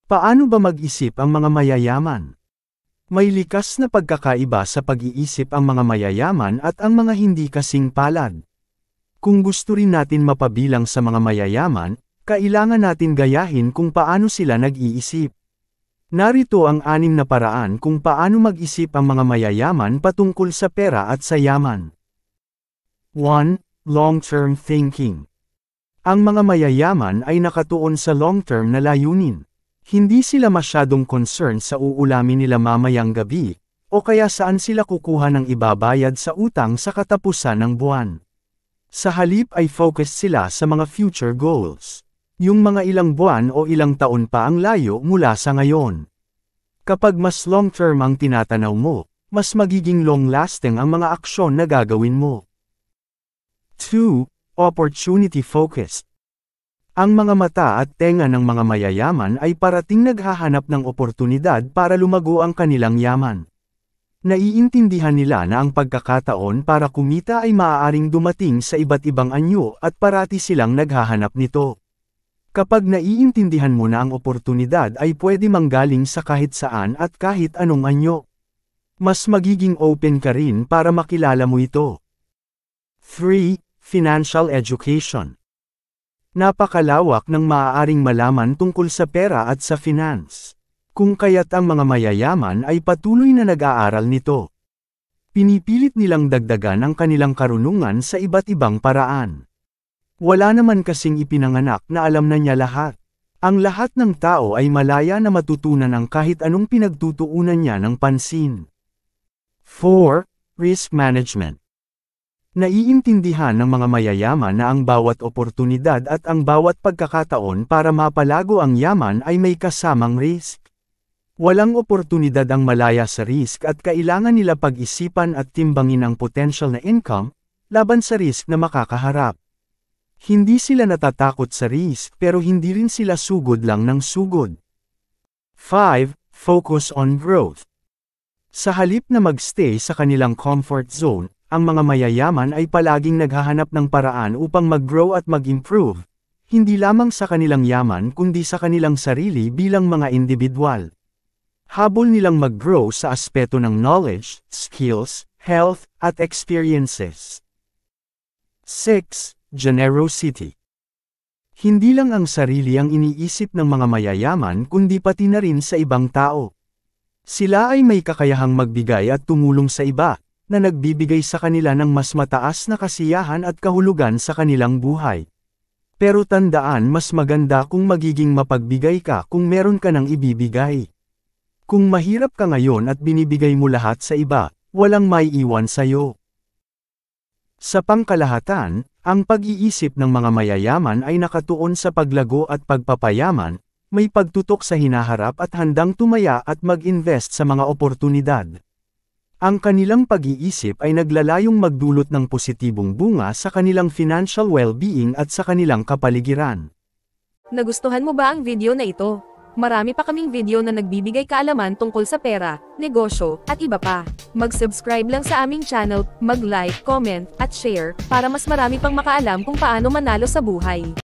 Paano ba mag-isip ang mga mayayaman? May likas na pagkakaiba sa pag-iisip ang mga mayayaman at ang mga hindi kasing palad. Kung gusto rin natin mapabilang sa mga mayayaman, kailangan natin gayahin kung paano sila nag-iisip. Narito ang 6 na paraan kung paano mag-isip ang mga mayayaman patungkol sa pera at sa yaman. 1. Long-term thinking. Ang mga mayayaman ay nakatuon sa long-term na layunin. Hindi sila masyadong concerned sa uulamin nila mamayang gabi, o kaya saan sila kukuha ng ibabayad sa utang sa katapusan ng buwan. Sa halip ay focused sila sa mga future goals. Yung mga ilang buwan o ilang taon pa ang layo mula sa ngayon. Kapag mas long-term ang tinatanaw mo, mas magiging long-lasting ang mga aksyon na gagawin mo. 2. Opportunity-focused. Ang mga mata at tenga ng mga mayayaman ay parating naghahanap ng oportunidad para lumago ang kanilang yaman. Naiintindihan nila na ang pagkakataon para kumita ay maaaring dumating sa iba't ibang anyo at parati silang naghahanap nito. Kapag naiintindihan mo na ang oportunidad ay pwede manggaling sa kahit saan at kahit anong anyo. Mas magiging open ka rin para makilala mo ito. 3. Financial education. Napakalawak ng maaaring malaman tungkol sa pera at sa finance. Kung kaya't ang mga mayayaman ay patuloy na nag-aaral nito. Pinipilit nilang dagdagan ang kanilang karunungan sa iba't ibang paraan. Wala naman kasing ipinanganak na alam na niya lahat. Ang lahat ng tao ay malaya na matutunan ang kahit anong pinagtutuunan niya ng pansin. 4. Risk management. Naiintindihan ng mga mayayaman na ang bawat oportunidad at ang bawat pagkakataon para mapalago ang yaman ay may kasamang risk. Walang oportunidad ang malaya sa risk at kailangan nila pag-isipan at timbangin ang potential na income, laban sa risk na makakaharap. Hindi sila natatakot sa risk pero hindi rin sila sugod lang ng sugod. 5. Focus on growth. Sa halip na magstay sa kanilang comfort zone, ang mga mayayaman ay palaging naghahanap ng paraan upang mag-grow at mag-improve, hindi lamang sa kanilang yaman kundi sa kanilang sarili bilang mga individual. Habol nilang mag-grow sa aspeto ng knowledge, skills, health, at experiences. 6. Generosity. Hindi lang ang sarili ang iniisip ng mga mayayaman kundi pati na rin sa ibang tao. Sila ay may kakayahang magbigay at tumulong sa iba, na nagbibigay sa kanila ng mas mataas na kasiyahan at kahulugan sa kanilang buhay. Pero tandaan, mas maganda kung magiging mapagbigay ka kung meron ka ng ibibigay. Kung mahirap ka ngayon at binibigay mo lahat sa iba, walang maiiwan sa'yo. Sa pangkalahatan, ang pag-iisip ng mga mayayaman ay nakatuon sa paglago at pagpapayaman, may pagtutok sa hinaharap at handang tumaya at mag-invest sa mga oportunidad. Ang kanilang pag-iisip ay naglalayong magdulot ng positibong bunga sa kanilang financial well-being at sa kanilang kapaligiran. Nagustuhan mo ba ang video na ito? Marami pa kaming video na nagbibigay kaalaman tungkol sa pera, negosyo, at iba pa. Mag-subscribe lang sa aming channel, mag-like, comment, at share, para mas marami pang makaalam kung paano manalo sa buhay.